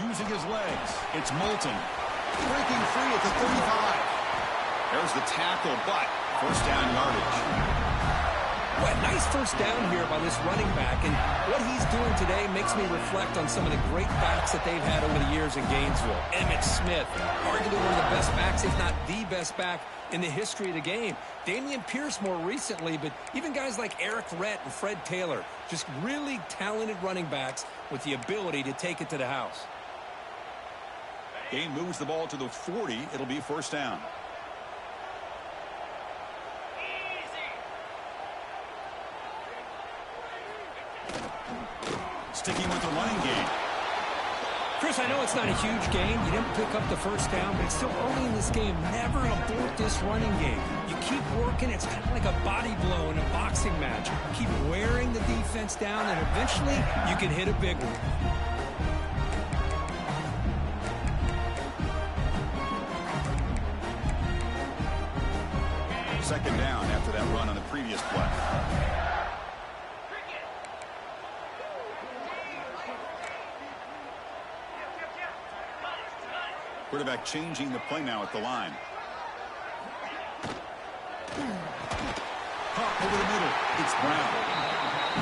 Using his legs, it's Moulton. Breaking free at the 35. There's the tackle, but first down yardage. Well, nice first down here by this running back, and what he's doing today makes me reflect on some of the great backs that they've had over the years in Gainesville. Emmitt Smith, arguably one of the best backs, if not the best back in the history of the game. Damian Pierce more recently, but even guys like Eric Rhett and Fred Taylor, just really talented running backs with the ability to take it to the house. Gain moves the ball to the 40. It'll be first down. Sticking with the running game. Chris, I know it's not a huge game. You didn't pick up the first down, but it's still early in this game. Never abort this running game. You keep working. It's kind of like a body blow in a boxing match. Keep wearing the defense down, and eventually you can hit a big one. Second down after that run on the previous play. Quarterback changing the play now at the line. Caught over the middle. It's Brown.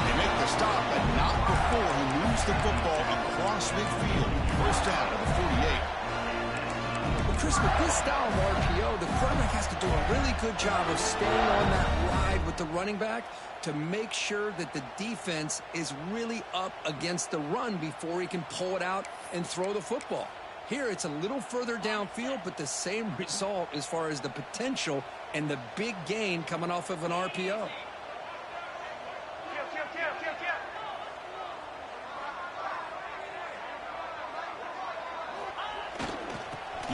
They make the stop, but not before he moves the football across midfield. First down at the 48. Well, Chris, with this style of RPO, the quarterback has to do a really good job of staying on that ride with the running back to make sure that the defense is really up against the run before he can pull it out and throw the football. Here, it's a little further downfield, but the same result as far as the potential and the big gain coming off of an RPO.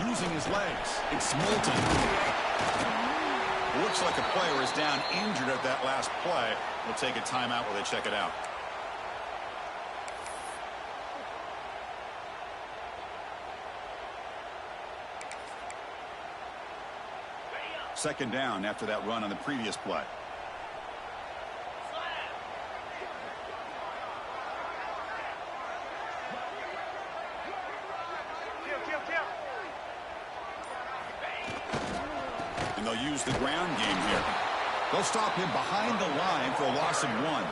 Using his legs, it's Moulton. Looks like a player is down injured at that last play. We'll take a timeout while they check it out. Second down after that run on the previous play. And they'll use the ground game here. They'll stop him behind the line for a loss of 1.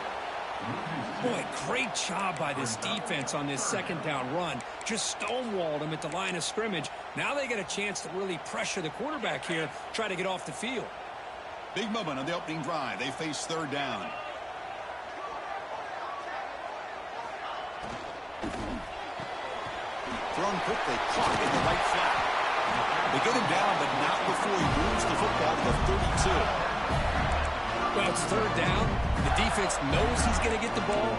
Boy, great job by this defense on this second down run. Just stonewalled him at the line of scrimmage. Now they get a chance to really pressure the quarterback here, try to get off the field. Big moment on the opening drive. They face third down. Thrown quickly, caught in the right flat. They get him down, but not before he moves the football to the 32. Well, it's third down. The defense knows he's going to get the ball.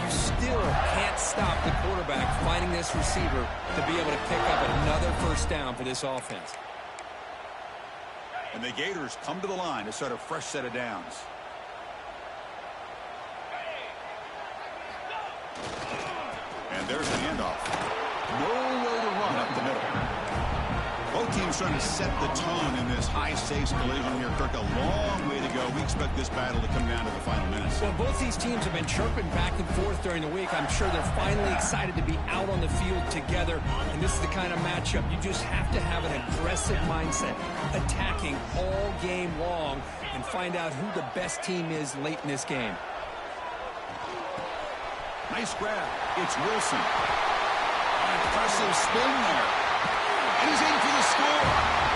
You still can't stop the quarterback finding this receiver to be able to pick up another first down for this offense. And the Gators come to the line to start a fresh set of downs. And there's the handoff. Nowhere to run up the middle. Both teams trying to set the tone in this high-stakes collision here. Kirk, a long way to go. We expect this battle to come down to the final minutes. Well, both these teams have been chirping back and forth during the week. I'm sure they're finally excited to be out on the field together. And this is the kind of matchup you just have to have an aggressive mindset, attacking all game long, and find out who the best team is late in this game. Nice grab. It's Wilson. Impressive spin there. And he's in for the score.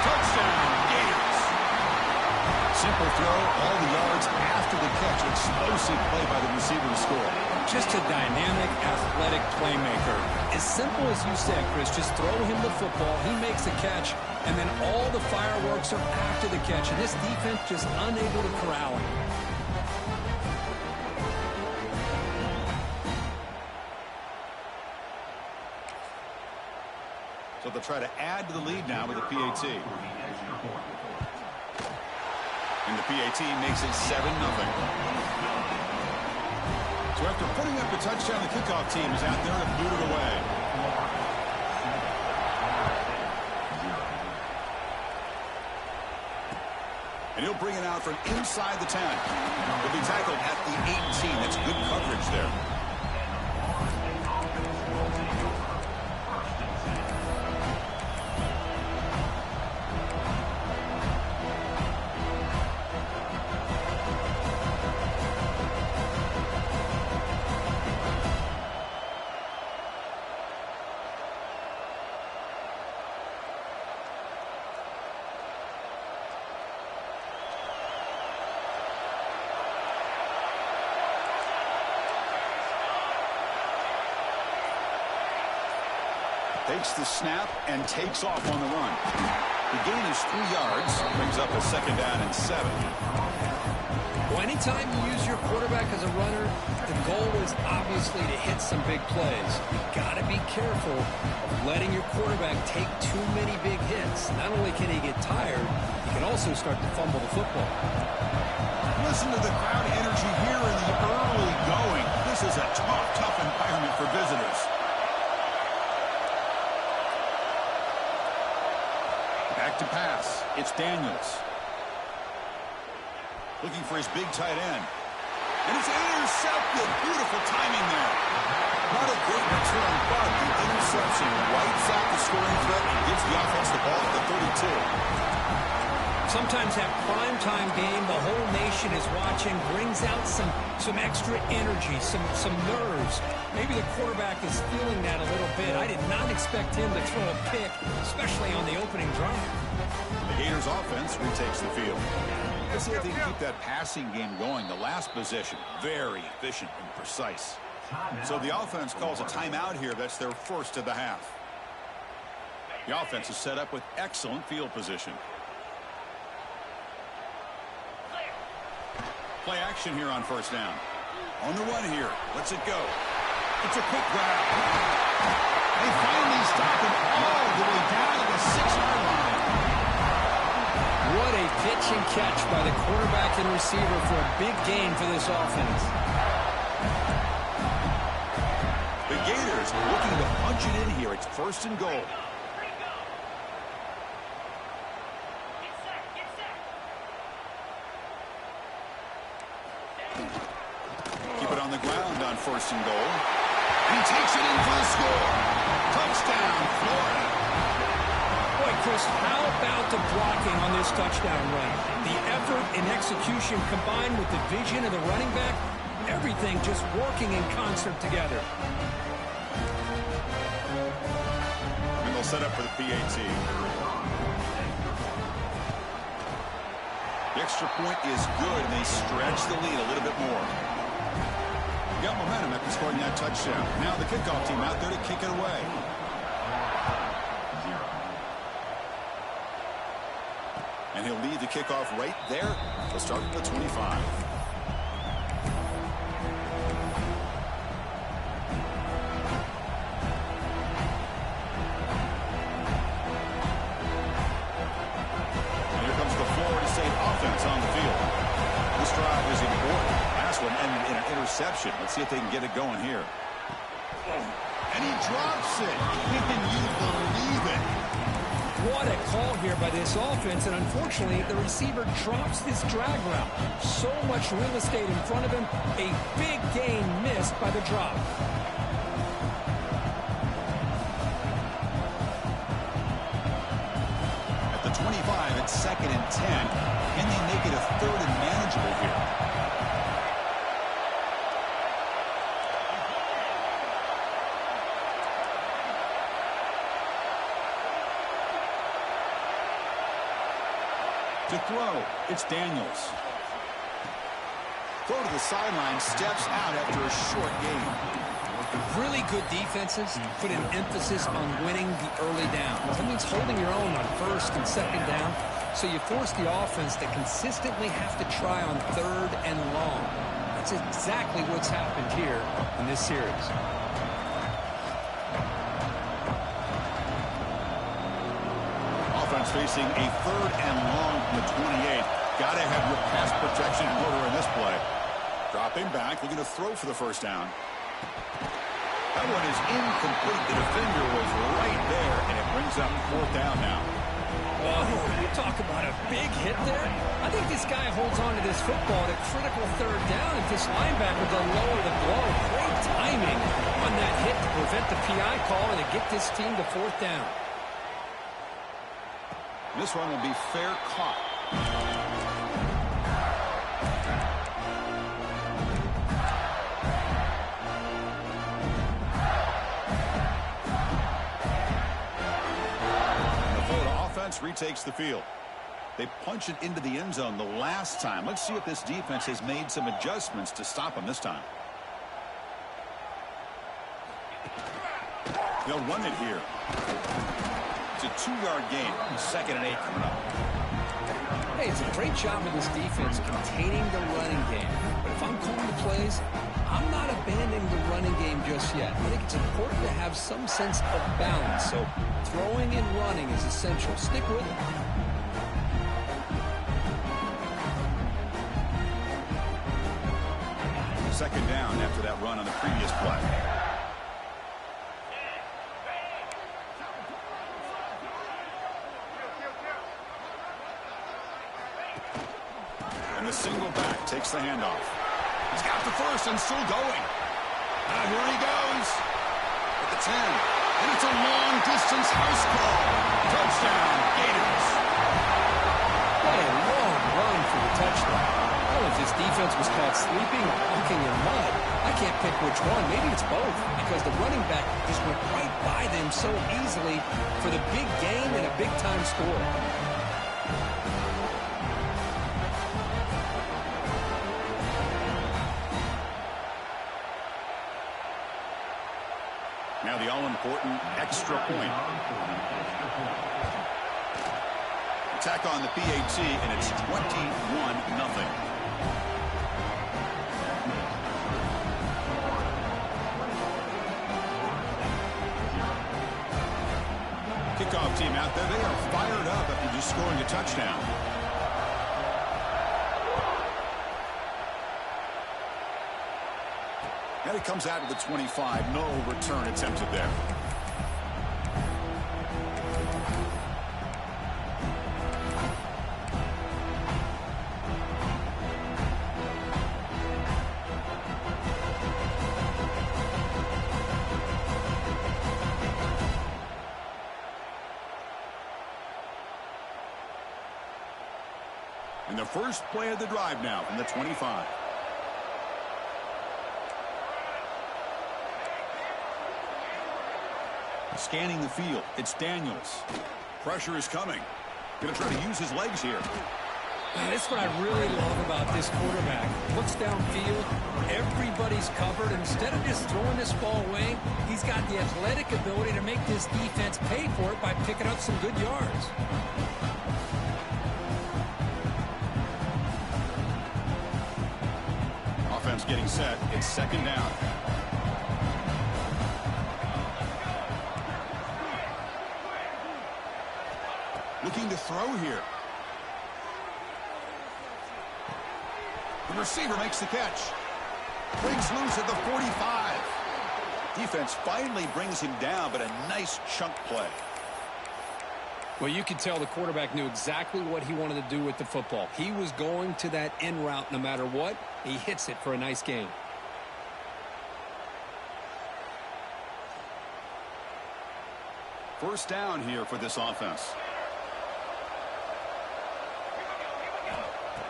Touchdown, Gators. Simple throw, all the yards after the catch. Explosive play by the receiver to score. Just a dynamic, athletic playmaker. As simple as you said, Chris, just throw him the football, he makes a catch, and then all the fireworks are after the catch. And this defense just unable to corral him. So they'll try to add to the lead now with a PAT. And the PAT makes it 7-0. So after putting up a touchdown, the kickoff team is out there to boot it away. And he'll bring it out from inside the 10. He'll be tackled at the 18. That's good coverage there. Takes the snap and takes off on the run. The gain is 3 yards. Brings up a 2nd down and 7. Well, anytime you use your quarterback as a runner, the goal is obviously to hit some big plays. You've got to be careful of letting your quarterback take too many big hits. Not only can he get tired, he can also start to fumble the football. Listen to the crowd energy here in the early going. This is a tough environment for visitors. Back to pass. It's Daniels. Looking for his big tight end. And it's intercepted. Beautiful timing there. Not a great return, but the interception wipes out the scoring threat and gives the offense the ball at the 32. Sometimes that primetime game, the whole nation is watching, brings out some extra energy, some nerves. Maybe the quarterback is feeling that a little bit. I did not expect him to throw a pick, especially on the opening drive. The Gators offense retakes the field. Let's see if they can keep that passing game going. The last possession, very efficient and precise. So the offense calls a timeout here. That's their first of the half. The offense is set up with excellent field position. Play action here on 1st down. On the run here. Let's it go. It's a quick grab. They finally stop him all the way down to the 6-yard line. What a pitch and catch by the quarterback and receiver for a big gain for this offense. The Gators looking to punch it in here. It's 1st and goal. Keep it on the ground on 1st and goal. And he takes it in for the score. Touchdown, Florida. Boy, Chris, how about the blocking on this touchdown run? The effort and execution combined with the vision of the running back, everything just working in concert together. And they'll set up for the PAT. The extra point is good, and they stretch the lead a little bit more. Got momentum after scoring that touchdown. Now the kickoff team out there to kick it away. And he'll lead the kickoff right there. They'll start at the 25. And here comes the Florida State offense on the field. This drive is important. Last one ended in an interception. Let's see if they can get it going here. And he drops it. Can you believe it? What a call here by this offense, and unfortunately, the receiver drops this drag route. So much real estate in front of him, a big gain missed by the drop. At the 25, it's 2nd and 10. Can they make it a 3rd and manageable here? To throw, it's Daniels. Throw to the sideline, steps out after a short gain. Really good defenses put an emphasis on winning the early downs. That means holding your own on 1st and 2nd down, so you force the offense to consistently have to try on 3rd and long. That's exactly what's happened here in this series. Offense facing a 3rd and long from the 28. Got to have your pass protection in order in this play. Dropping back, looking to throw for the 1st down. That one is incomplete. The defender was right there, and it brings up 4th down now. Oh, you talk about a big hit there. I think this guy holds on to this football at a critical 3rd down if this linebacker to lower the blow. Great timing on that hit to prevent the PI call and to get this team to 4th down. This one will be fair caught. And the Florida offense retakes the field. They punch it into the end zone the last time. Let's see if this defense has made some adjustments to stop them this time. They'll run it here. It's a 2-yard gain. 2nd and 8 coming up. Hey, it's a great job of this defense containing the running game. But if I'm calling the plays, I'm not abandoning the running game just yet. I think it's important to have some sense of balance. So throwing and running is essential. Stick with it. Second down after that run on the previous play. And the single back takes the handoff. He's got the first and still going. Here he goes. At the 10. And it's a long-distance house call. Touchdown, Gators. What a long run for the touchdown. Well, if this defense was caught sleeping or walking in mud, I can't pick which one. Maybe it's both, because the running back just went right by them so easily for the big gain and a big-time score. Now the all-important extra point. Attack on the PAT, and it's 21-0. Kickoff team out there. They are fired up after just scoring a touchdown. And it comes out to the 25. No return attempted there. And the first play of the drive now from the 25. Scanning the field. It's Daniels. Pressure is coming. Going to try to use his legs here. That's what I really love about this quarterback. Looks downfield. Everybody's covered. Instead of just throwing this ball away, he's got the athletic ability to make this defense pay for it by picking up some good yards. Offense getting set. It's second down. Looking to throw here. The receiver makes the catch. Brings loose at the 45. Defense finally brings him down, but a nice chunk play. Well, you could tell the quarterback knew exactly what he wanted to do with the football. He was going to that in route no matter what. He hits it for a nice gain. First down here for this offense.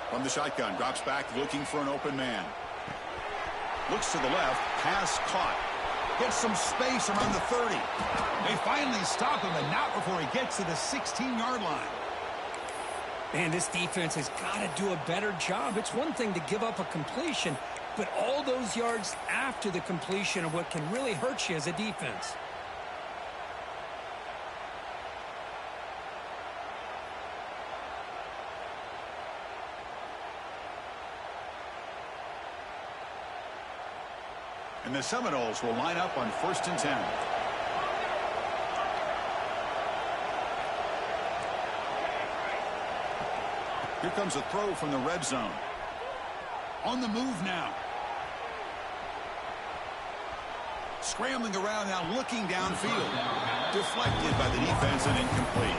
From the shotgun, drops back looking for an open man. Looks to the left, pass caught. Gets some space around the 30. They finally stop him, and not before he gets to the 16-yard line. Man, this defense has got to do a better job. It's one thing to give up a completion, but all those yards after the completion are what can really hurt you as a defense. And the Seminoles will line up on 1st and 10. Here comes a throw from the red zone. On the move now. Scrambling around now, looking downfield. Deflected by the defense and incomplete.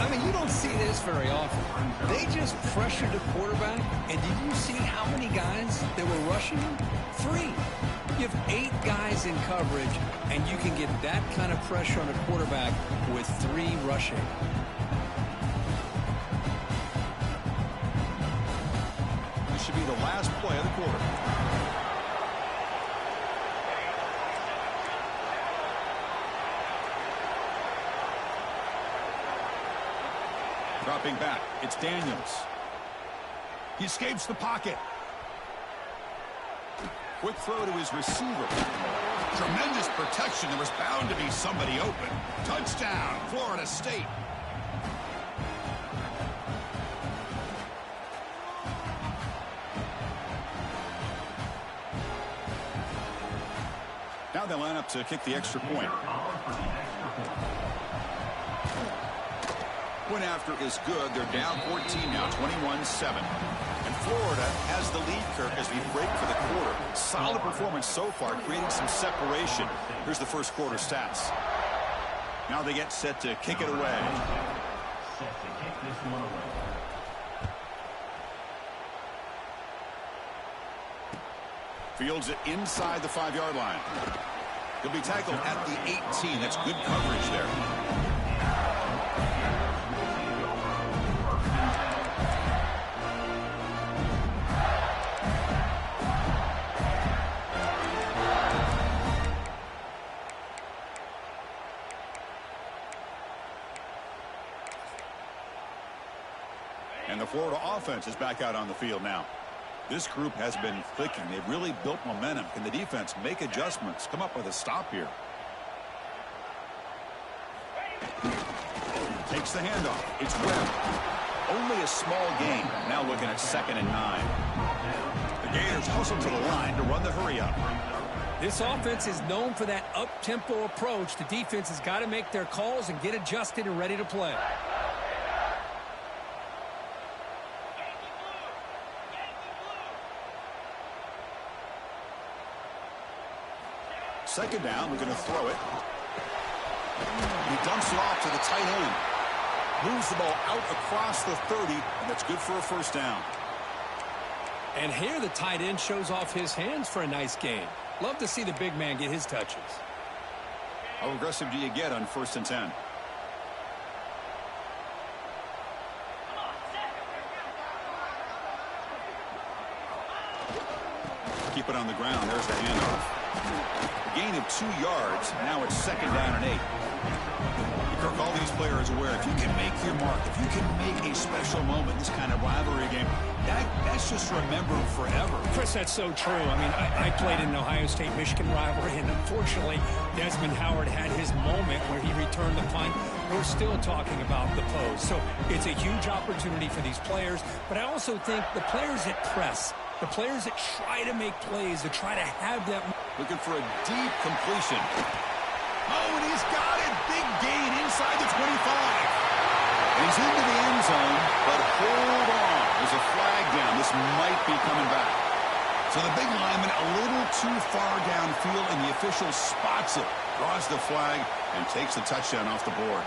I mean, you don't see this very often. They just pressured the quarterback, and did you see how many guys that were rushing him? 3. You have 8 guys in coverage, and you can get that kind of pressure on a quarterback with 3 rushing. This should be the last play of the quarter. Dropping back, it's Daniels. He escapes the pocket. Quick throw to his receiver. Tremendous protection. There was bound to be somebody open. Touchdown, Florida State. Now they line up to kick the extra point. Point after is good. They're down 14 now, 21-7. And Florida has the lead, Kirk, as we break for the quarter. Solid performance so far, creating some separation. Here's the first quarter stats. Now they get set to kick it away. Fields it inside the 5-yard line. He'll be tackled at the 18. That's good coverage there. And the Florida offense is back out on the field now. This group has been clicking. They've really built momentum. Can the defense make adjustments? Come up with a stop here. Takes the handoff. It's Webb. Only a small gain. Now looking at 2nd and 9. The Gators hustle to the line to run the hurry up. This offense is known for that up-tempo approach. The defense has got to make their calls and get adjusted and ready to play. Second down, we're going to throw it. He dumps it off to the tight end. Moves the ball out across the 30, and that's good for a first down. And here the tight end shows off his hands for a nice gain. Love to see the big man get his touches. How aggressive do you get on 1st and 10? Keep it on the ground. There's the handoff. A gain of 2 yards. Now it's 2nd down and 8. Kirk, all these players aware, if you can make your mark, if you can make a special moment, this kind of rivalry game, that's just remembered forever. Chris, that's so true. I mean, I played in an Ohio State-Michigan rivalry, and unfortunately, Desmond Howard had his moment where he returned the punt. We're still talking about the pose. So it's a huge opportunity for these players, but I also think the players that press, the players that try to make plays, that try to have that. Looking for a deep completion. Oh, and he's got it. Big gain inside the 25. And he's into the end zone, but hold on. There's a flag down. This might be coming back. So the big lineman a little too far downfield, and the official spots it, draws the flag, and takes the touchdown off the board.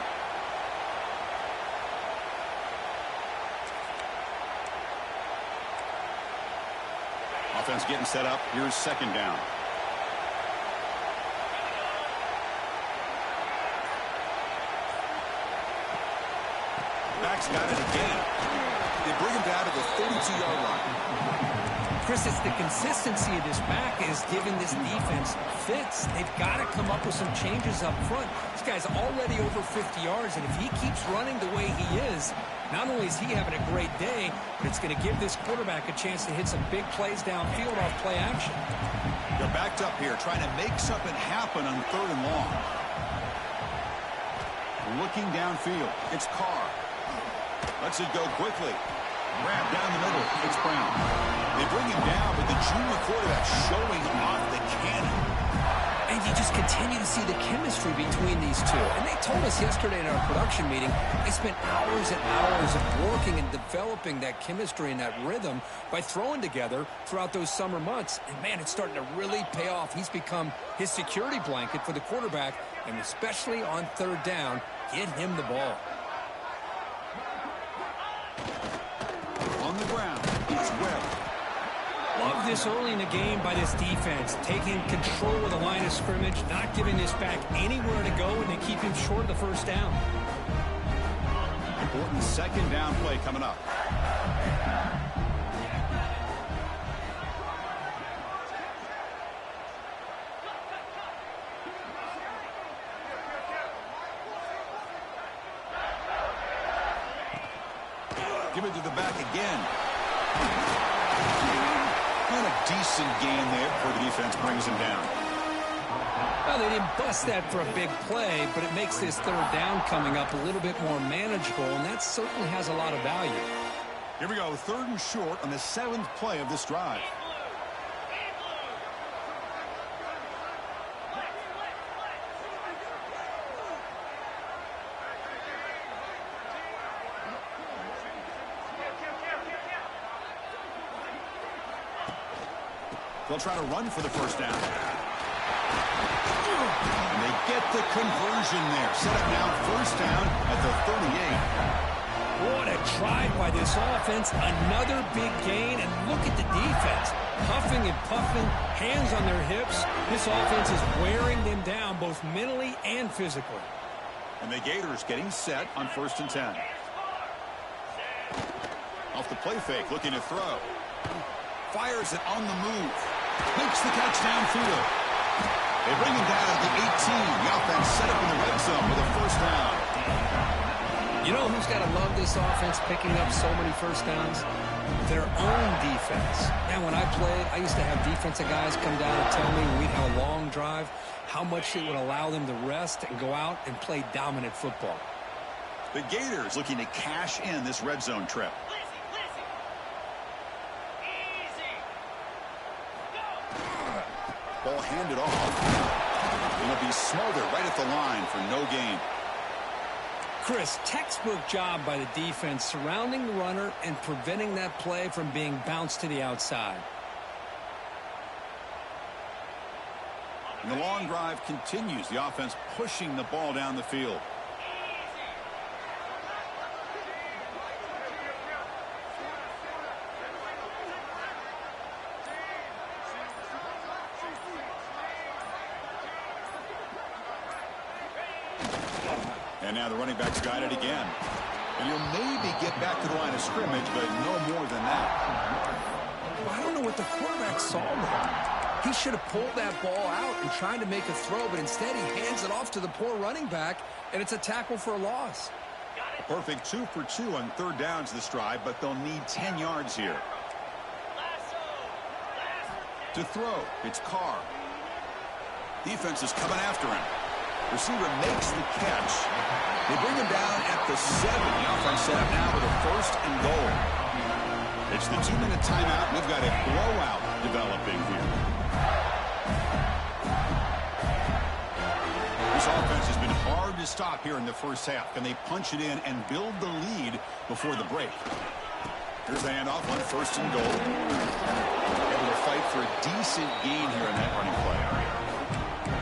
Offense getting set up. Here's 2nd down. Back's got it again. They bring him down to the 32-yard line. Chris, it's the consistency of this back is giving this defense fits. They've got to come up with some changes up front. This guy's already over 50 yards, and if he keeps running the way he is, not only is he having a great day, but it's going to give this quarterback a chance to hit some big plays downfield off play action. They're backed up here, trying to make something happen on 3rd and long. Looking downfield. It's Carr. Lets it go quickly. Grab down the middle. It's Brown. They bring him down, but the junior quarterback showing off the cannon. And you just continue to see the chemistry between these two. And they told us yesterday in our production meeting, they spent hours and hours of working and developing that chemistry and that rhythm by throwing together throughout those summer months. And, man, it's starting to really pay off. He's become his security blanket for the quarterback, and especially on 3rd down, get him the ball. On the ground, it's Webb. Love this early in the game by this defense, taking control of the line of scrimmage, not giving this back anywhere to go, and they keep him short of the 1st down. Important 2nd down play coming up. Give it to the back again. Not a decent gain there before the defense brings him down. Well, they didn't bust that for a big play, but it makes this third down coming up a little bit more manageable, and that certainly has a lot of value. Here we go, 3rd and short on the 7th play of this drive. They'll try to run for the first down. And they get the conversion there. Set up now 1st down at the 38. What a drive by this offense. Another big gain, and look at the defense. Huffing and puffing, hands on their hips. This offense is wearing them down both mentally and physically. And the Gators getting set on 1st and 10. Off the play fake, looking to throw. Fires it on the move. Makes the catch downfield. They bring him down at the 18. The offense set up in the red zone with a 1st down. You know who's got to love this offense picking up so many 1st downs? Their own defense. Now, when I played, I used to have defensive guys come down and tell me when we'd have a long drive how much it would allow them to rest and go out and play dominant football. The Gators looking to cash in this red zone trip. Ball handed off. It'll be Smolder right at the line for no gain. Chris, textbook job by the defense surrounding the runner and preventing that play from being bounced to the outside. And the long drive continues. The offense pushing the ball down the field. And now the running back's got it again. And he'll maybe get back to the line of scrimmage, but no more than that. I don't know what the quarterback saw there. He should have pulled that ball out and tried to make a throw, but instead he hands it off to the poor running back, and it's a tackle for a loss. A perfect 2 for 2 on 3rd downs this drive, but they'll need 10 yards here. To throw, it's Carr. Defense is coming after him. Receiver makes the catch. They bring him down at the 7. The offense set up now with a 1st and goal. It's the 2-minute timeout. We've got a blowout developing here. This offense has been hard to stop here in the 1st half. Can they punch it in and build the lead before the break? Here's the handoff on 1st and goal. Able to fight for a decent gain here in that running play.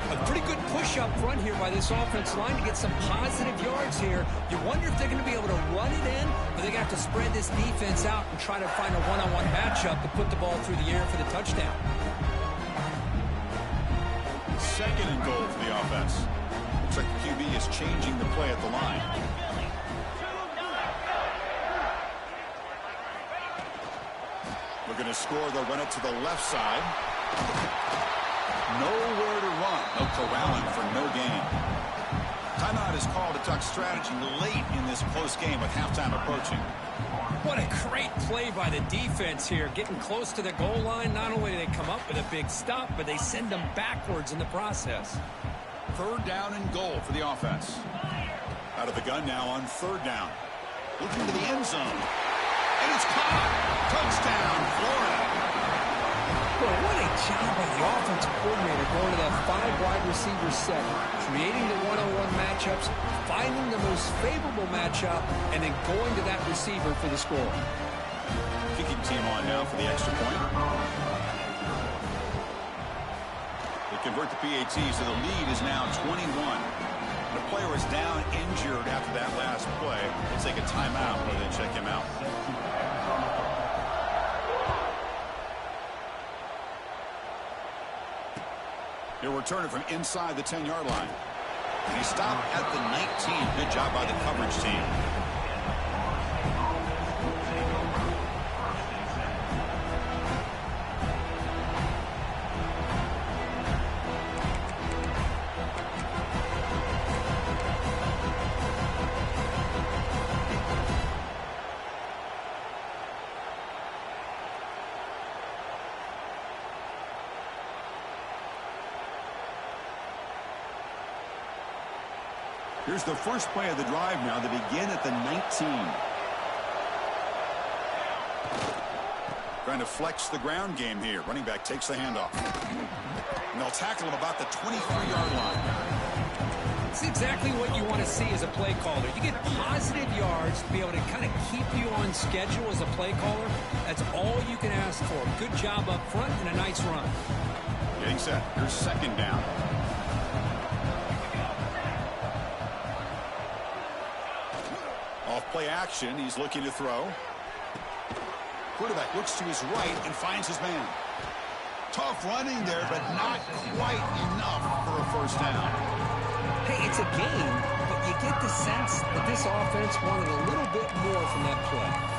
A pretty good push up front here by this offense line to get some positive yards here. You wonder if they're going to be able to run it in, or they're going to have to spread this defense out and try to find a one-on-one matchup to put the ball through the air for the touchdown. 2nd and goal for the offense. Looks like the QB is changing the play at the line. Looking to score, they'll run it to the left side. Nowhere to run. No corralling for no gain. Timeout is called to talk strategy late in this close game with halftime approaching. What a great play by the defense here. Getting close to the goal line, not only do they come up with a big stop, but they send them backwards in the process. 3rd down and goal for the offense. Out of the gun now on 3rd down. Looking to the end zone. And it's caught. Touchdown, Florida. Well, what a job by the offensive coordinator going to that 5 wide receiver set, creating the one-on-one matchups, finding the most favorable matchup, and then going to that receiver for the score. Kicking team on now for the extra point. They convert the PAT, so the lead is now 21. The player is down injured after that last play. We'll take a timeout rather than check him out. He'll return it from inside the 10-yard line. And he stopped at the 19. Good job by the coverage team. Here's the first play of the drive now. They begin at the 19. Trying to flex the ground game here. Running back takes the handoff. And they'll tackle him about the 23-yard line. It's exactly what you want to see as a play caller. You get positive yards to be able to kind of keep you on schedule as a play caller. That's all you can ask for. Good job up front and a nice run. Getting set. Here's second down. Off play action. He's looking to throw. Quarterback looks to his right and finds his man. Tough running there, but not quite enough for a first down. Hey, it's a game, but you get the sense that this offense wanted a little bit more from that play.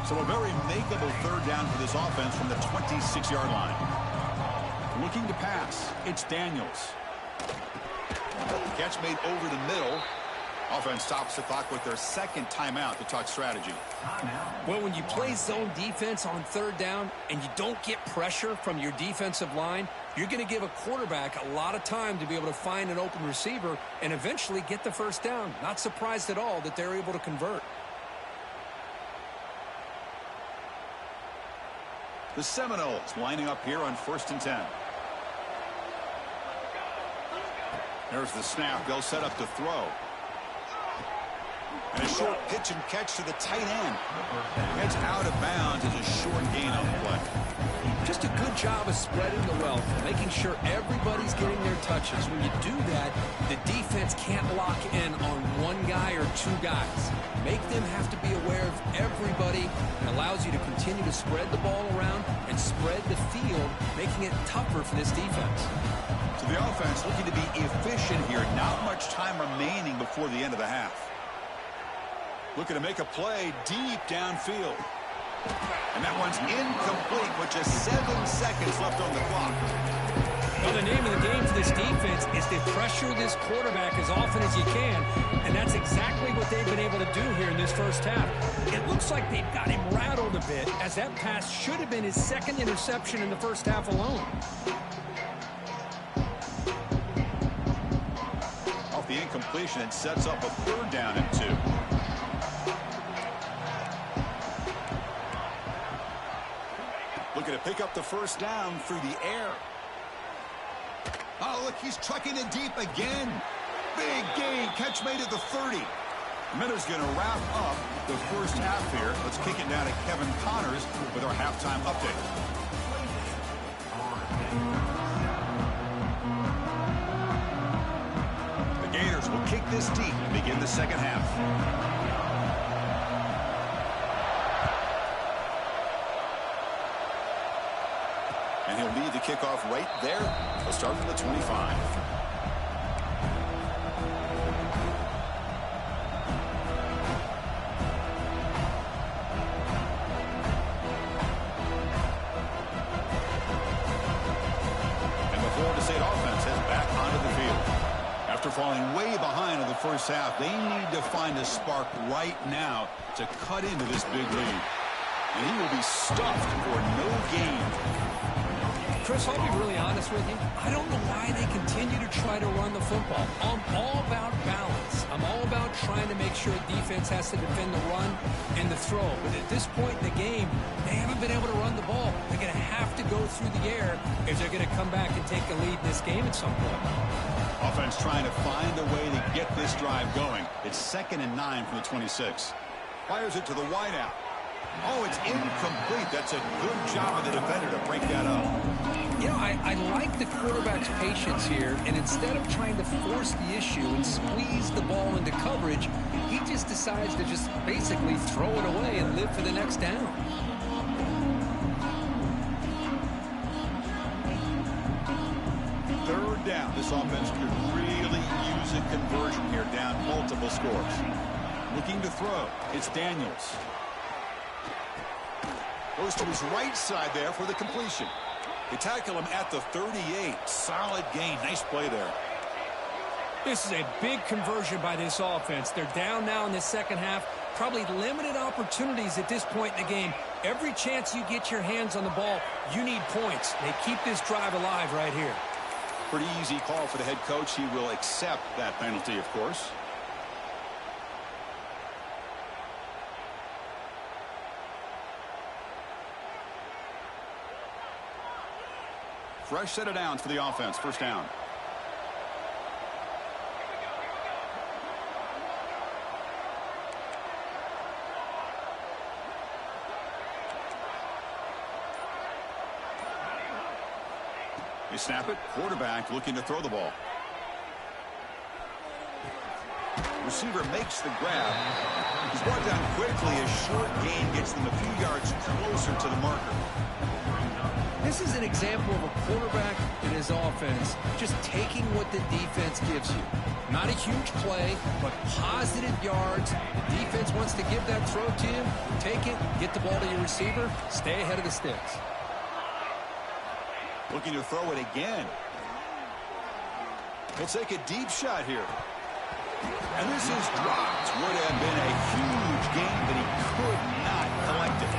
So a very makeable third down for this offense from the 26-yard line. Looking to pass. It's Daniels. Catch made over the middle. Offense stops the clock with their second timeout to talk strategy. Well, when you play zone defense on third down and you don't get pressure from your defensive line, you're going to give a quarterback a lot of time to be able to find an open receiver and eventually get the first down. Not surprised at all that they're able to convert. The Seminoles lining up here on 1st and 10. There's the snap. They'll set up to throw. And a short pitch and catch to the tight end. Heads out of bounds as a short gain on the play. Just a good job of spreading the wealth, making sure everybody's getting their touches. When you do that, the defense can't lock in on one guy or two guys. Make them have to be aware of everybody. It allows you to continue to spread the ball around and spread the field, making it tougher for this defense. So the offense looking to be efficient here. Not much time remaining before the end of the half. Looking to make a play deep downfield. And that one's incomplete with just 7 seconds left on the clock. Well, the name of the game for this defense is to pressure this quarterback as often as you can, and that's exactly what they've been able to do here in this first half. It looks like they've got him rattled a bit, as that pass should have been his second interception in the first half alone. Off the incompletion, it sets up a third down and 2. Looking to pick up the first down through the air. Oh, look, he's trucking it deep again. Big gain. Catch made at the 30. Miller's going to wrap up the first half here. Let's kick it down to Kevin Connors with our halftime update. The Gators will kick this deep and begin the second half. And he'll lead the kickoff right there. He'll start from the 25. And the Florida State offense heads back onto the field. After falling way behind in the first half, they need to find a spark right now to cut into this big lead. And he will be stuffed for no gain. Chris, I'll be really honest with you. I don't know why they continue to try to run the football. I'm all about balance. I'm all about trying to make sure defense has to defend the run and the throw. But at this point in the game, they haven't been able to run the ball. They're going to have to go through the air if they're going to come back and take the lead in this game at some point. Offense trying to find a way to get this drive going. It's 2nd and 9 from the 26. Fires it to the wideout. Oh, it's incomplete. That's a good job of the defender to break that up. You know, I like the quarterback's patience here, and instead of trying to force the issue and squeeze the ball into coverage, he just decides to just basically throw it away and live for the next down. Third down. This offense could really use a conversion here, down multiple scores. Looking to throw. It's Daniels. Goes to his right side there for the completion. They tackle him at the 38. Solid gain. Nice play there. This is a big conversion by this offense. They're down now in the second half. Probably limited opportunities at this point in the game. Every chance you get your hands on the ball, you need points. They keep this drive alive right here. Pretty easy call for the head coach. He will accept that penalty, of course. Fresh set of downs for the offense. First down. They snap it. Quarterback looking to throw the ball. Receiver makes the grab. He's brought down quickly. A short gain gets them a few yards closer to the marker. This is an example of a quarterback and his offense just taking what the defense gives you. Not a huge play, but positive yards. The defense wants to give that throw to you. Take it, get the ball to your receiver, stay ahead of the sticks. Looking to throw it again. He'll take a deep shot here. And this is dropped. Would have been a huge gain, but he could not collect it.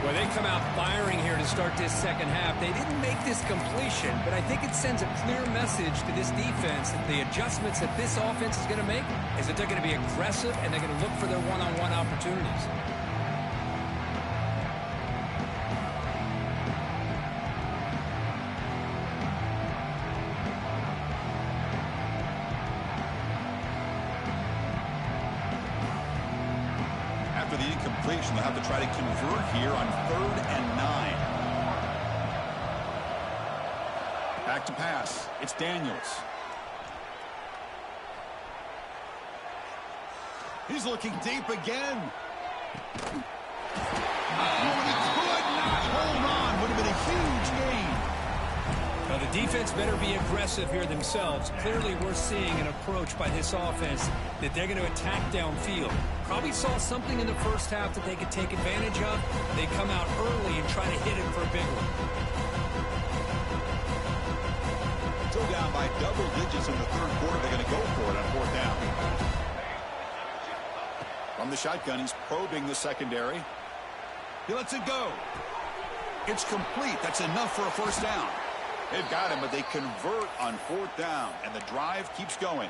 Well, they come out firing here to start this second half. They didn't make this completion, but I think it sends a clear message to this defense that the adjustments that this offense is going to make is that they're going to be aggressive and they're going to look for their one-on-one opportunities. After the incompletion, they'll have to try to convert here on 3rd and 9. Back to pass. It's Daniels. He's looking deep again. Oh, and he could not hold on. Would have been a huge gain. Now, the defense better be aggressive here themselves. Clearly, we're seeing an approach by this offense that they're going to attack downfield. Probably saw something in the first half that they could take advantage of. They come out early and try to hit it for a big one. Still down by double digits in the third quarter. They're going to go for it on 4th down. From the shotgun, he's probing the secondary. He lets it go. It's complete. That's enough for a first down. They've got him, but they convert on 4th down, and the drive keeps going.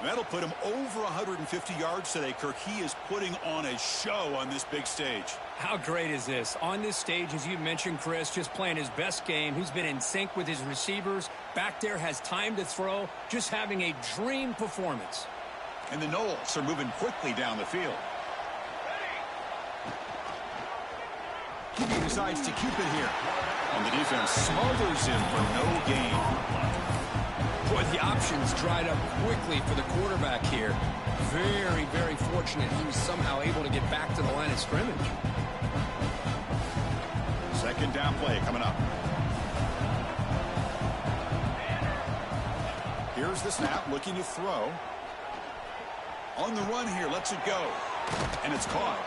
That'll put him over 150 yards today, Kirk. He is putting on a show on this big stage. How great is this? On this stage, as you mentioned, Chris, just playing his best game. He's been in sync with his receivers. Back there, has time to throw. Just having a dream performance. And the Knowles are moving quickly down the field. He decides to keep it here. And the defense smothers him for no gain. Boy, the options dried up quickly for the quarterback here. Very, very fortunate he was somehow able to get back to the line of scrimmage. 2nd down play coming up. Here's the snap, looking to throw. On the run here, lets it go. And it's caught.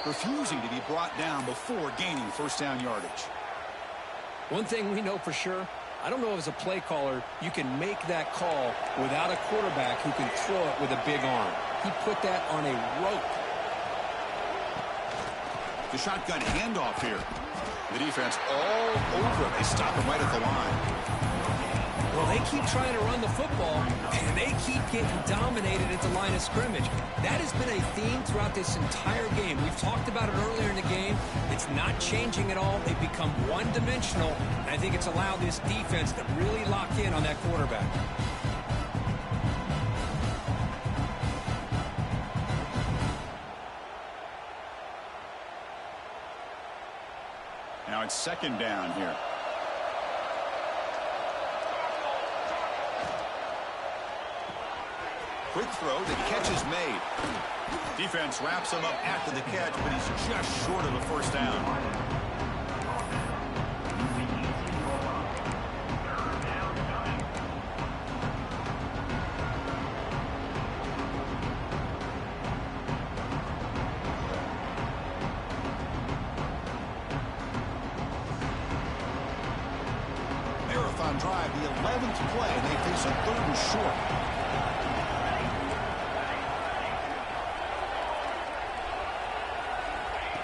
Refusing to be brought down before gaining first down yardage. One thing we know for sure, I don't know if as a play caller you can make that call without a quarterback who can throw it with a big arm. He put that on a rope. The shotgun handoff here. The defense all over. They stop him right at the line. Well, they keep trying to run the football, and they keep getting dominated at the line of scrimmage. That has been a theme throughout this entire game. We've talked about it earlier in the game. It's not changing at all. They've become one-dimensional, and I think it's allowed this defense to really lock in on that quarterback. Now it's 2nd down here. Quick throw, the catch is made. Defense wraps him up after the catch, but he's just short of a first down. Marathon drive, the 11th play, and they face a 3rd and short.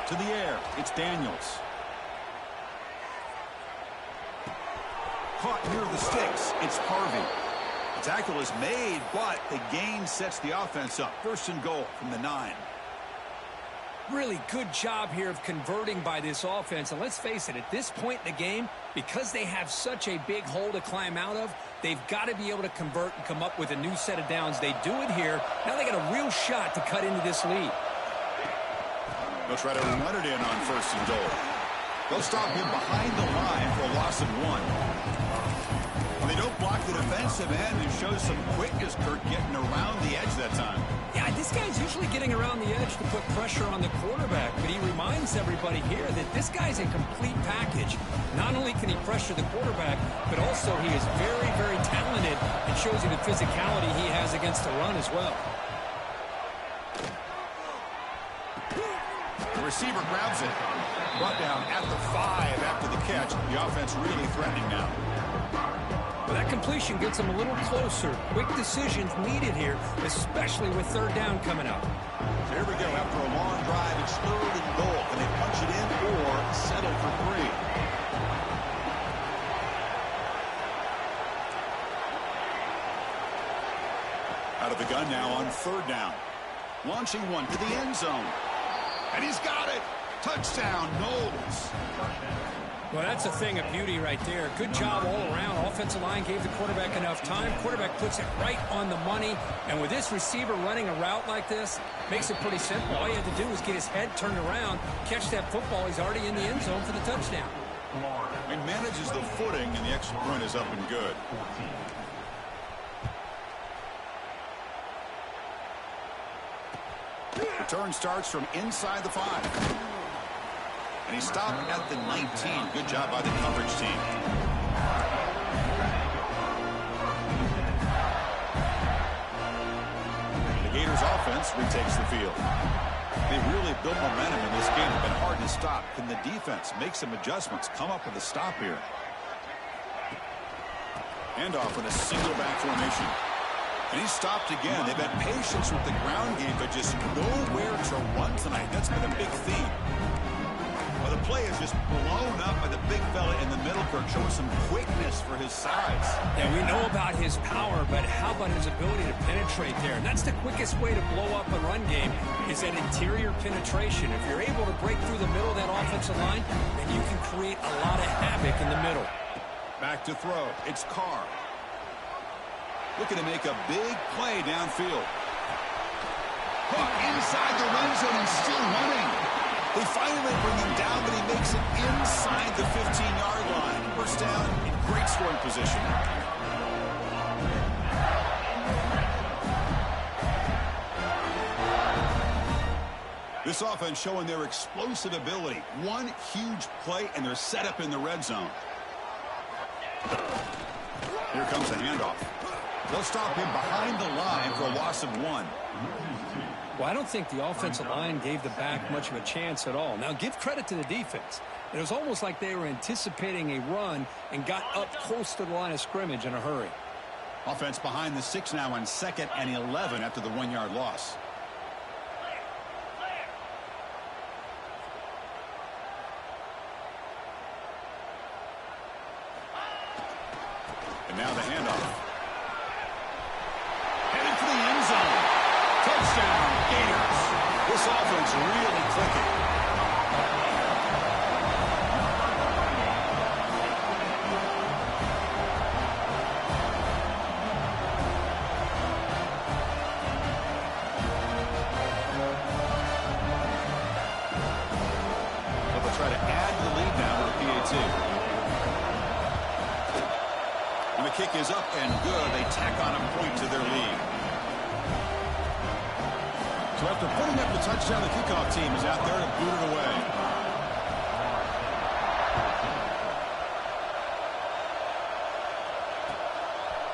To the air, it's Daniels. Caught near the sticks, it's Harvey. The tackle is made, but the gain sets the offense up. First and goal from the 9. Really good job here of converting by this offense. And let's face it, at this point in the game, because they have such a big hole to climb out of, they've got to be able to convert and come up with a new set of downs. They do it here. Now they got a real shot to cut into this lead. They'll try to run it in on first and goal. They'll stop him behind the line for a loss of 1. When they don't block the defensive end, it shows some quickness, Kurt, getting around the edge that time. Yeah, this guy's usually getting around the edge to put pressure on the quarterback, but he reminds everybody here that this guy's a complete package. Not only can he pressure the quarterback, but also he is very, very talented and shows you the physicality he has against the run as well. The receiver grabs it. Brought down at the 5 after the catch. The offense really threatening now. Well, that completion gets them a little closer. Quick decisions needed here, especially with third down coming up. So here we go. After a long drive, it's third and goal. Can they punch it in or settle for 3? Out of the gun now on third down. Launching one to the end zone. And he's got it. Touchdown, Knowles. Well, that's a thing of beauty right there. Good job all around. Offensive line gave the quarterback enough time. Quarterback puts it right on the money. And with this receiver running a route like this, makes it pretty simple. All you had to do was get his head turned around, catch that football. He's already in the end zone for the touchdown. He manages the footing, and the extra point is up and good. Return starts from inside the 5. And he stopped at the 19. Good job by the coverage team. The Gators offense retakes the field. They really built momentum in this game. It's been hard to stop. Can the defense make some adjustments, come up with a stop here? Handoff in a single back formation. And he stopped again. They've had patience with the ground game, but just nowhere to run tonight. That's been a big theme. Well, the play is just blown up by the big fella in the middle, Kirk, showing some quickness for his size. Yeah, we know about his power, but how about his ability to penetrate there? And that's the quickest way to blow up a run game is that interior penetration. If you're able to break through the middle of that offensive line, then you can create a lot of havoc in the middle. Back to throw. It's Carr. Looking to make a big play downfield. Hook inside the red zone and still running. They finally bring him down, but he makes it inside the 15-yard line. First down in great scoring position. This offense showing their explosive ability. One huge play, and they're set up in the red zone. Here comes the handoff. They'll stop him behind the line for a loss of 1. Well, I don't think the offensive line gave the back much of a chance at all. Now, give credit to the defense. It was almost like they were anticipating a run and got up close to the line of scrimmage in a hurry. Offense behind the 6 now on 2nd and 11 after the 1-yard loss. And now the handoff. Headed for the end zone. Touchdown, Gators. This offense really clicking. But they'll try to add the lead now with a PAT. And the kick is up and good. They tack on a point to their lead. So after putting up the touchdown, the kickoff team is out there to boot it away.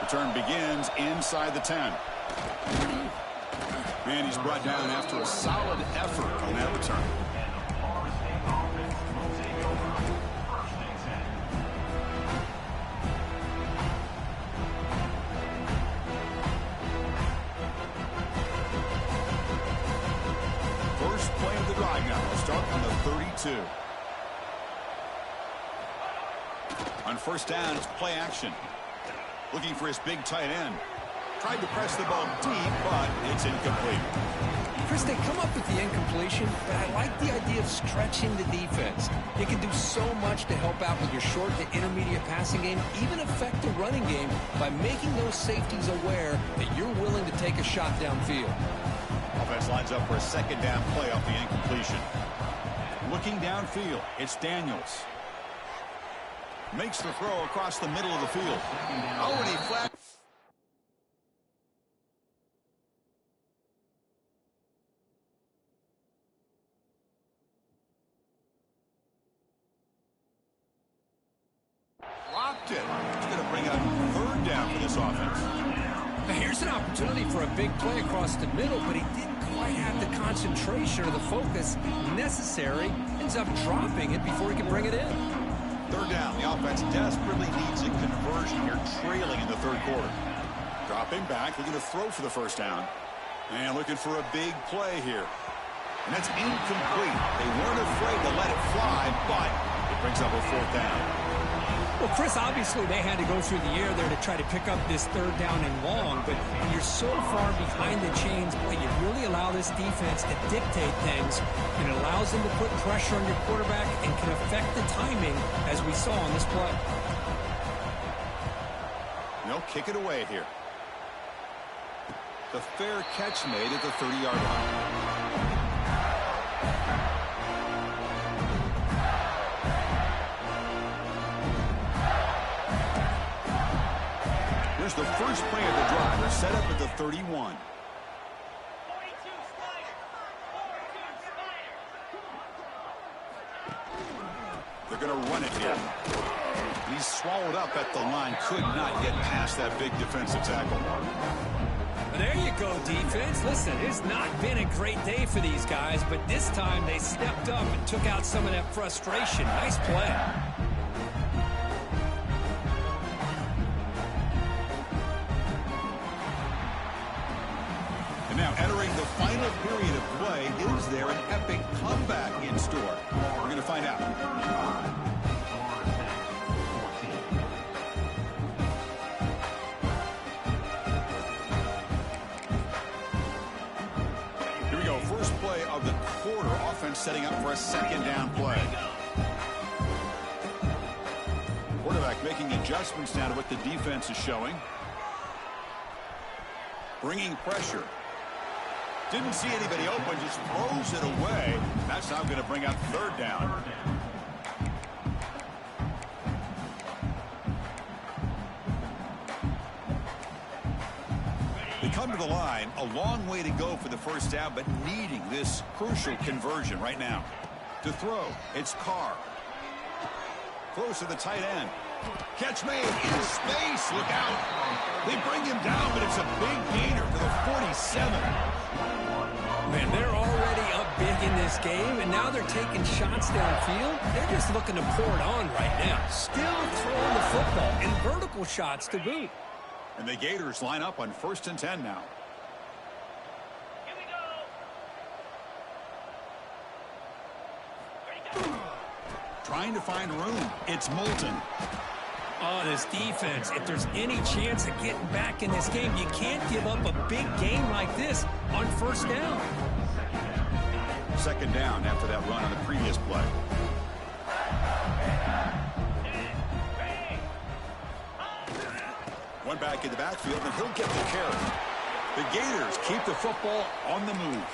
Return begins inside the 10. And he's brought down after a solid effort on that return. first play of the drive now. We'll start from the 32. On first down, it's play action. Looking for his big tight end. Tried to press the ball deep, but it's incomplete. Chris, they come up with the incompletion, but I like the idea of stretching the defense. You can do so much to help out with your short to intermediate passing game, even affect the running game by making those safeties aware that you're willing to take a shot downfield. Offense lines up for a second down play off the incompletion. Looking downfield, it's Daniels. Makes the throw across the middle of the field. Already flat. Dropped it. It's going to bring up third down for this offense. Now here's an opportunity for a big play across the middle, but he didn't quite have the concentration or the focus necessary. Ends up dropping it before he can bring it in. Third down. The offense desperately needs a conversion here, trailing in the third quarter. Dropping back, looking to throw for the first down. And looking for a big play here. And that's incomplete. They weren't afraid to let it fly, but it brings up a fourth down. Well, Chris, obviously they had to go through the air there to try to pick up this third down and long, but when you're so far behind the chains, boy, you really allow this defense to dictate things, and it allows them to put pressure on your quarterback and can affect the timing, as we saw on this play. They'll kick it away here. The fair catch made at the 30-yard line. Here's the first play of the drive. They're set up at the 31. They're going to run it here. He's swallowed up at the line. Could not get past that big defensive tackle. There you go, defense. Listen, it's not been a great day for these guys, but this time they stepped up and took out some of that frustration. Nice play. And now entering the final period of play, is there an epic comeback in store? We're going to find out. Here we go. First play of the quarter. Offense setting up for a second down play. Quarterback making adjustments now to what the defense is showing. Bringing pressure. Didn't see anybody open, just throws it away. That's now going to bring up third down. They come to the line, a long way to go for the first down, but needing this crucial conversion right now. To throw, it's Carr. Throws to the tight end. Catch made in space. Look out. They bring him down, but it's a big gainer to the 47. Man, they're already up big in this game, and now they're taking shots downfield. They're just looking to pour it on right now. Still throwing the football, and vertical shots to boot. And the Gators line up on 1st and 10 now. Here we go. Trying to find room. It's Moulton. Oh, this defense, if there's any chance of getting back in this game, you can't give up a big game like this on first down. Second down after that run on the previous play. One back in the backfield, and he'll get the carry. The Gators keep the football on the move.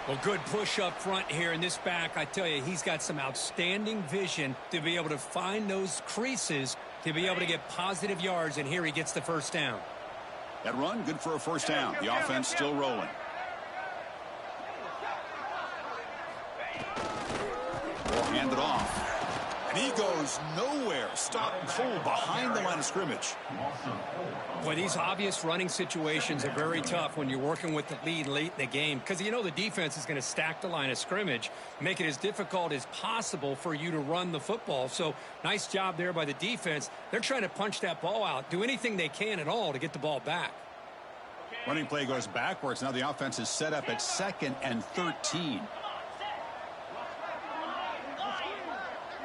Well, good push up front here in this back. I tell you, he's got some outstanding vision to be able to find those creases, to be able to get positive yards, and here he gets the first down. That run, good for a first down. The offense still rolling. Ball handed off. And he goes nowhere. Stopped cold behind the line of scrimmage. Boy, these obvious running situations are very tough when you're working with the lead late in the game, because you know the defense is going to stack the line of scrimmage, make it as difficult as possible for you to run the football. So nice job there by the defense. They're trying to punch that ball out, do anything they can at all to get the ball back. Okay, Running play goes backwards. Now the offense is set up at 2nd and 13.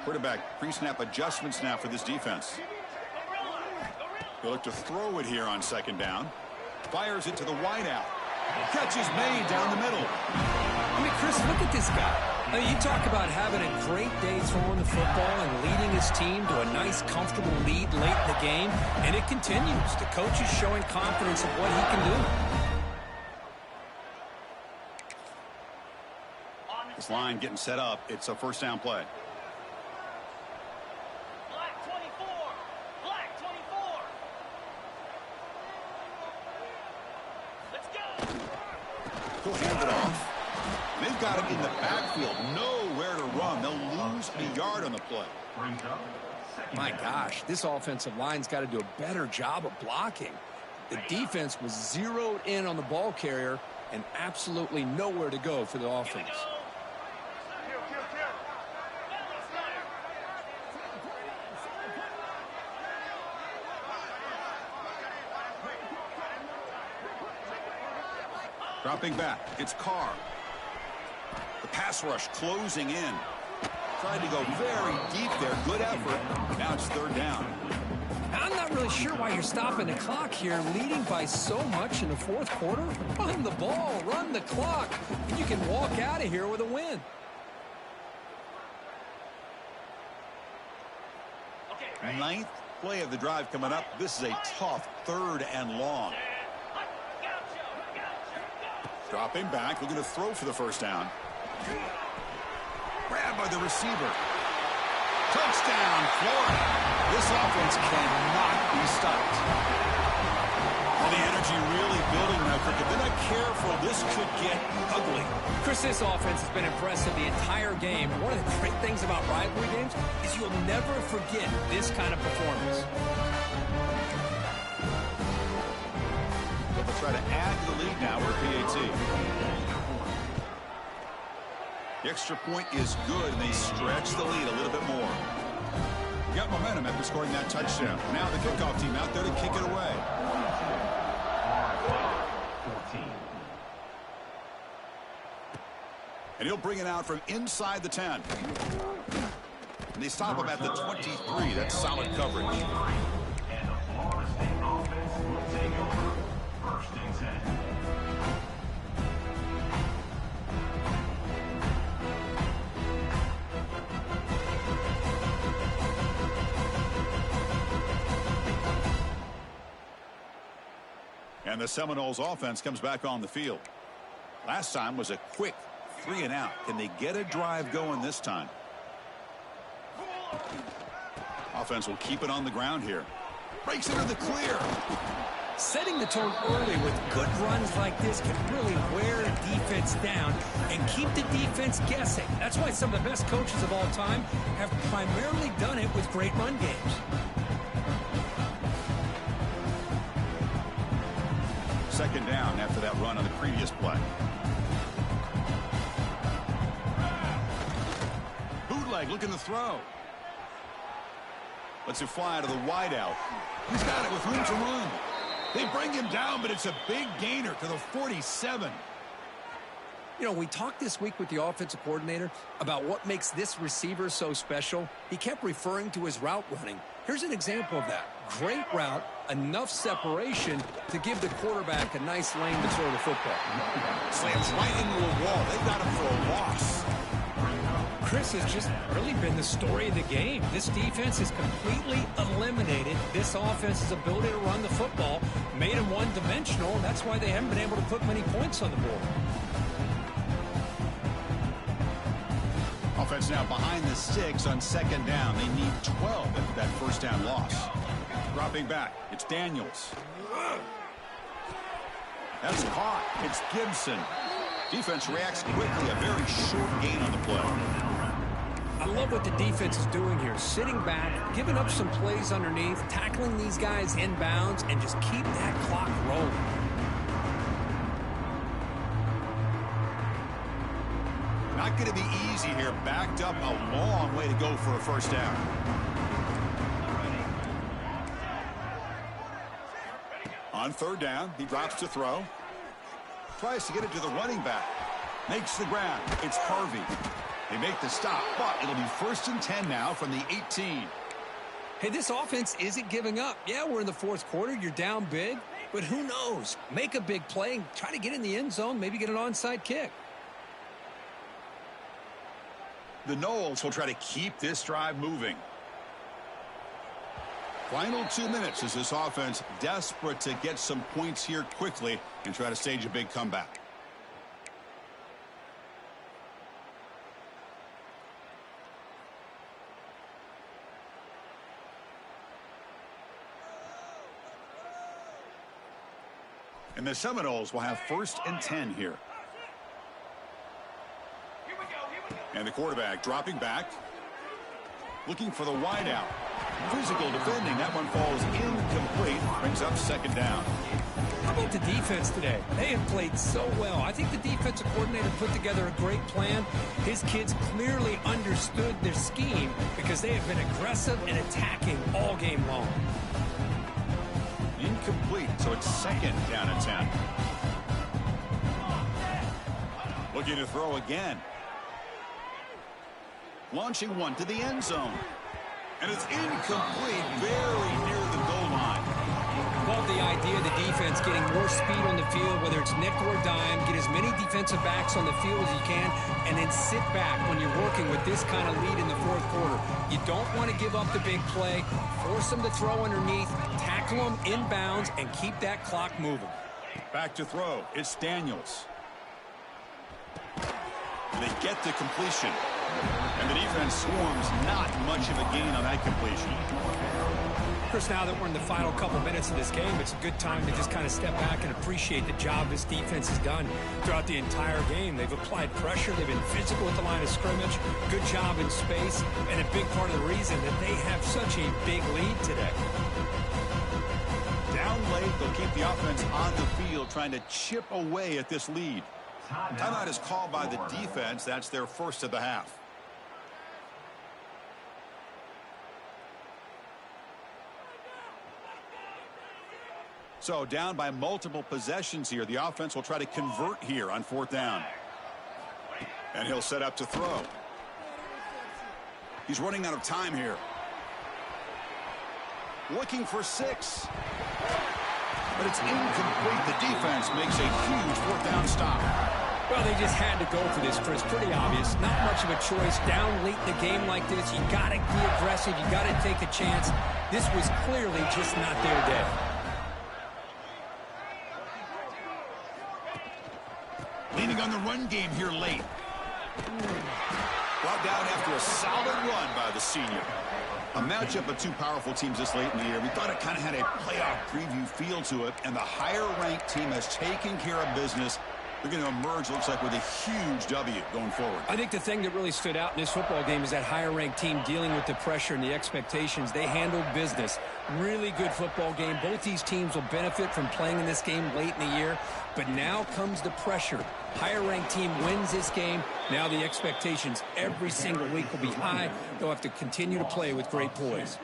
Quarterback pre-snap adjustments now for this defense. They'll look to throw it here on 2nd down. Fires it to the wideout. Catch is made down the middle. I mean, Chris, look at this guy. I mean, you talk about having a great day throwing the football and leading his team to a nice, comfortable lead late in the game, and it continues. The coach is showing confidence in what he can do. This line getting set up. It's a 1st down play. Black 24. Black 24. Let's go. He'll hand it off. They've got it in the backfield. Nowhere to run. They'll lose a yard on the play. My gosh, this offensive line's got to do a better job of blocking. The defense was zeroed in on the ball carrier and absolutely nowhere to go for the offense. Dropping back. It's Carr. The pass rush closing in. Tried to go very deep there. Good effort. Now it's 3rd down. I'm not really sure why you're stopping the clock here, leading by so much in the 4th quarter. Run the ball, run the clock, and you can walk out of here with a win. Ninth play of the drive coming up. This is a tough 3rd and long. Dropping back, looking to throw for the 1st down. Grabbed by the receiver. Touchdown, Florida. This offense cannot be stopped. Well, the energy really building now, Cricket. If they're not careful, this could get ugly. Chris, this offense has been impressive the entire game. One of the great things about rivalry games is you'll never forget this kind of performance. They'll try to add to the lead now with PAT. The extra point is good, and they stretch the lead a little bit more. Got momentum after scoring that touchdown. Now the kickoff team out there to kick it away. And he'll bring it out from inside the 10. And they stop him at the 23. That's solid coverage. And the Florida State offense will take over 1st and 10. And the Seminoles offense comes back on the field. Last time was a quick 3 and out. Can they get a drive going this time? Offense will keep it on the ground here. Breaks into the clear. Setting the tone early with good runs like this can really wear the defense down and keep the defense guessing. That's why some of the best coaches of all time have primarily done it with great run games. Second down after that run on the previous play. Bootleg looking to throw. Lets it fly to the wideout. He's got it with room to run. They bring him down, but it's a big gainer to the 47. You know, we talked this week with the offensive coordinator about what makes this receiver so special. He kept referring to his route running. Here's an example of that. Great route, enough separation to give the quarterback a nice lane to throw the football. Slams right into a wall. They've got him for a loss. Chris has just really been the story of the game. This defense has completely eliminated this offense's ability to run the football, made them one-dimensional, and that's why they haven't been able to put many points on the board. Offense now behind the 6 on second down. They need 12 after that first down loss. Dropping back, it's Daniels. That's caught. It's Gibson. Defense reacts quickly. A very short gain on the play. I love what the defense is doing here. Sitting back, giving up some plays underneath, tackling these guys inbounds, and just keep that clock rolling. Not going to be easy here. Backed up a long way to go for a first down. On On third down, he drops to throw. Tries to get it to the running back. Makes the grab. It's Harvey. They make the stop, but it'll be 1st and 10 now from the 18. Hey, this offense isn't giving up. Yeah, we're in the fourth quarter. You're down big, but who knows? Make a big play and try to get in the end zone, maybe get an onside kick. The Noles will try to keep this drive moving. Final 2 minutes as this offense desperate to get some points here quickly and try to stage a big comeback. And the Seminoles will have 1st and 10 here. And the quarterback dropping back. Looking for the wideout. Physical defending. That one falls incomplete. Brings up 2nd down. How about the defense today? They have played so well. I think the defensive coordinator put together a great plan. His kids clearly understood their scheme because they have been aggressive and attacking all game long. Incomplete, so it's 2nd down and 10. Looking to throw again. Launching one to the end zone. And it's incomplete, very near the goal line. Love the idea of the defense getting more speed on the field, whether it's nickel or dime, get as many defensive backs on the field as you can, and then sit back when you're working with this kind of lead in the fourth quarter. You don't want to give up the big play, force them to throw underneath, tackle them inbounds, and keep that clock moving. Back to throw, it's Daniels. They get the completion. And the defense swarms, not much of a gain on that completion. Chris, now that we're in the final couple minutes of this game, it's a good time to just kind of step back and appreciate the job this defense has done throughout the entire game. They've applied pressure. They've been physical at the line of scrimmage. Good job in space. And a big part of the reason that they have such a big lead today. Down late, they'll keep the offense on the field trying to chip away at this lead. Timeout is called by the defense. That's their first of the half. So down by multiple possessions here. The offense will try to convert here on 4th down. And he'll set up to throw. He's running out of time here. Looking for 6. But it's incomplete. The defense makes a huge 4th down stop. Well, they just had to go for this, Chris. Pretty obvious. Not much of a choice. Down late in the game like this, you got to be aggressive. You got to take a chance. This was clearly just not their day. Leaning on the run game here late. Brought down after a solid run by the senior. A matchup of two powerful teams this late in the year. We thought it kind of had a playoff preview feel to it, and the higher-ranked team has taken care of business. They're going to emerge, looks like, with a huge W going forward. I think the thing that really stood out in this football game is that higher-ranked team dealing with the pressure and the expectations. They handled business. Really good football game. Both these teams will benefit from playing in this game late in the year, but now comes the pressure. Higher-ranked team wins this game. Now the expectations every single week will be high. They'll have to continue to play with great poise.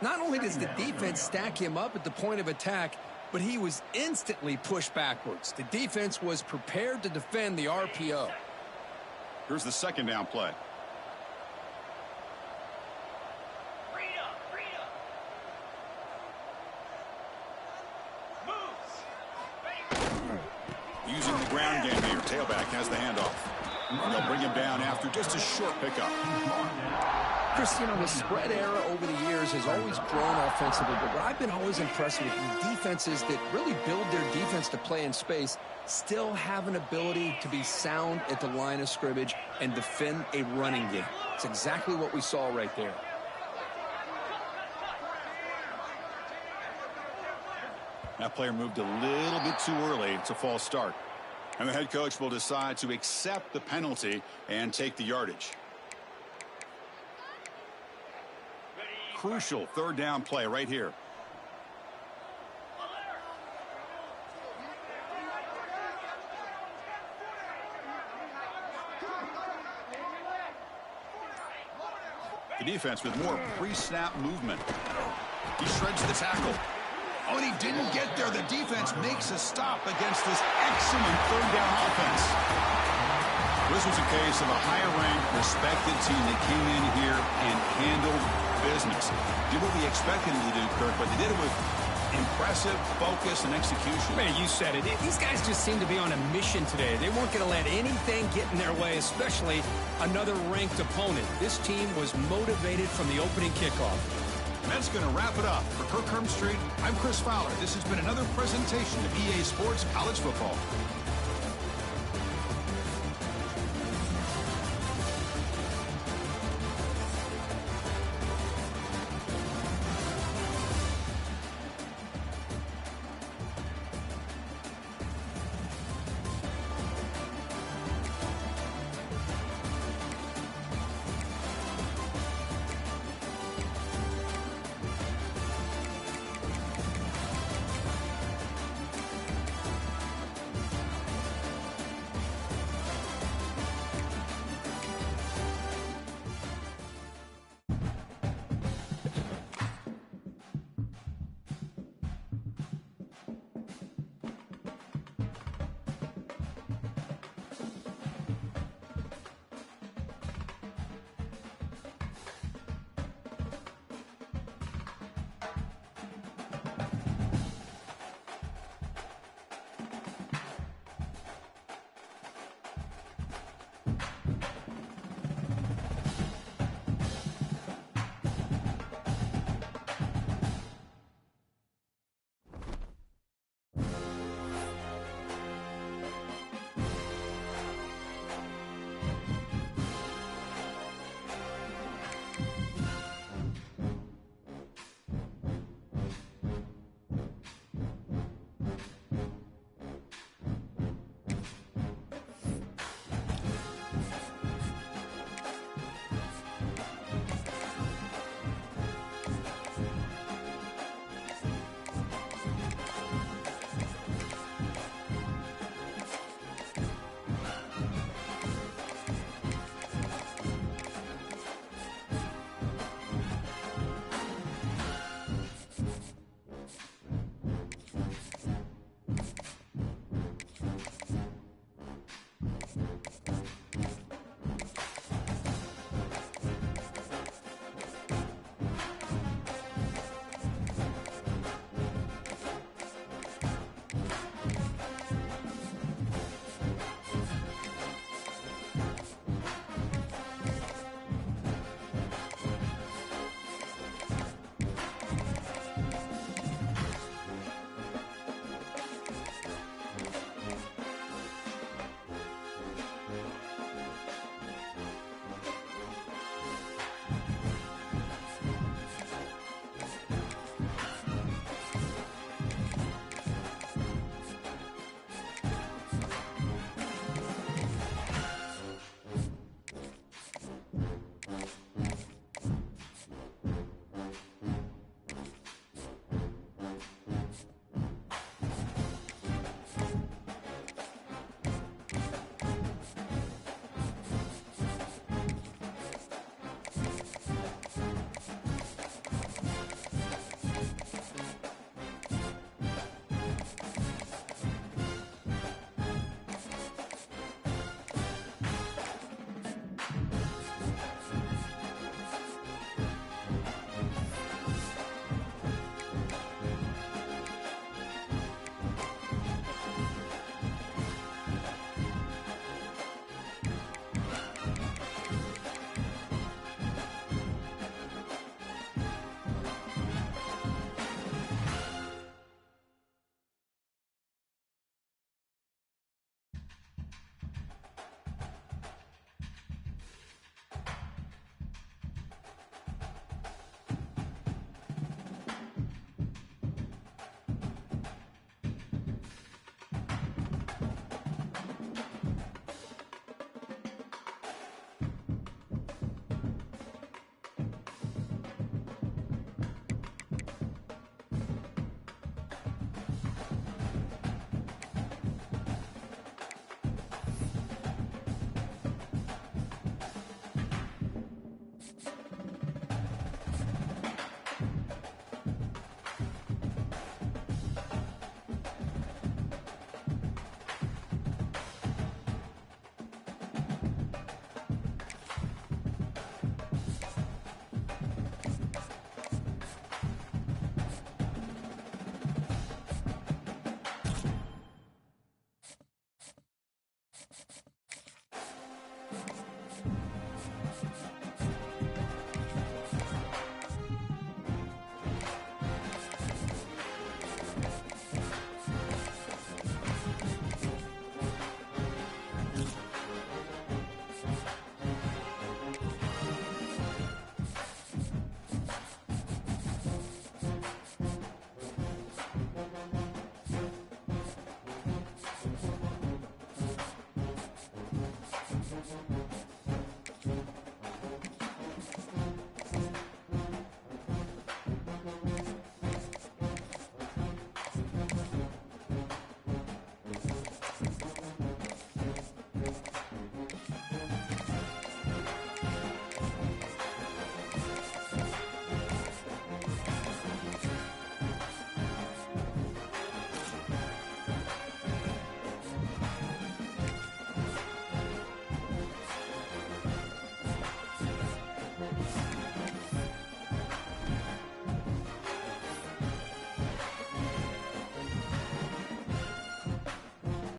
Not only does the defense stack him up at the point of attack, but he was instantly pushed backwards. The defense was prepared to defend the RPO. Here's the 2nd down play. Using the ground game here. Tailback has the handoff. And they'll bring him down after just a short pickup. Chris, you know, the spread era over the years has always grown offensively, but what I've been always impressed with the defenses that really build their defense to play in space still have an ability to be sound at the line of scrimmage and defend a running game. It's exactly what we saw right there. That player moved a little bit too early. It's a false start. And the head coach will decide to accept the penalty and take the yardage. Crucial 3rd down play right here. The defense with more pre-snap movement. He shreds the tackle. Oh, and he didn't get there. The defense makes a stop against this excellent third down offense. This was a case of a higher-ranked, respected team that came in here and handled business. Did what we expected them to do, Kirk, but they did it with impressive focus and execution. Man, you said it. These guys just seem to be on a mission today. They weren't going to let anything get in their way, especially another ranked opponent. This team was motivated from the opening kickoff. And that's going to wrap it up. For Kirk Herbstreit, I'm Chris Fowler. This has been another presentation of EA Sports College Football.